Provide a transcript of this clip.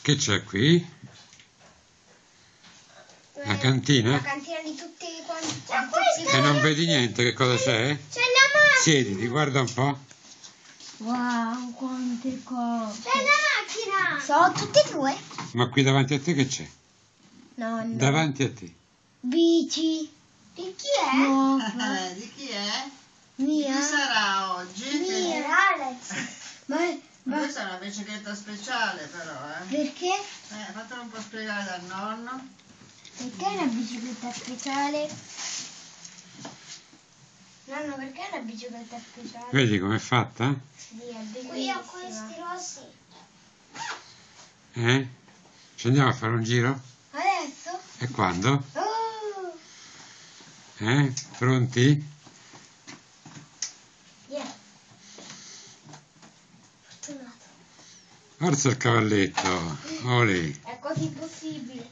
Che c'è qui? La cantina? La cantina di tutti quanti. E non vedi niente, che cosa c'è? C'è la macchina! Siediti, guarda un po'. Wow, quante cose! C'è la macchina! Sono tutte e due? Ma qui davanti a te che c'è? Nonno. Davanti a te. Bici. Di chi è? Nuova. Di chi è? Mia. Chi sarà oggi? Mia. Alex. Ma Questa è una bicicletta speciale però, perché? Fatelo un po' spiegare dal nonno. Perché è una bicicletta speciale? Nonno, perché è una bicicletta speciale? Vedi com'è fatta? Sì, è bellissima. Qui ho questi rossi. Ci andiamo a fare un giro? Adesso? E quando? Oh! Pronti? Yeah. Fortunato. Forza il cavalletto. Olè. È quasi impossibile.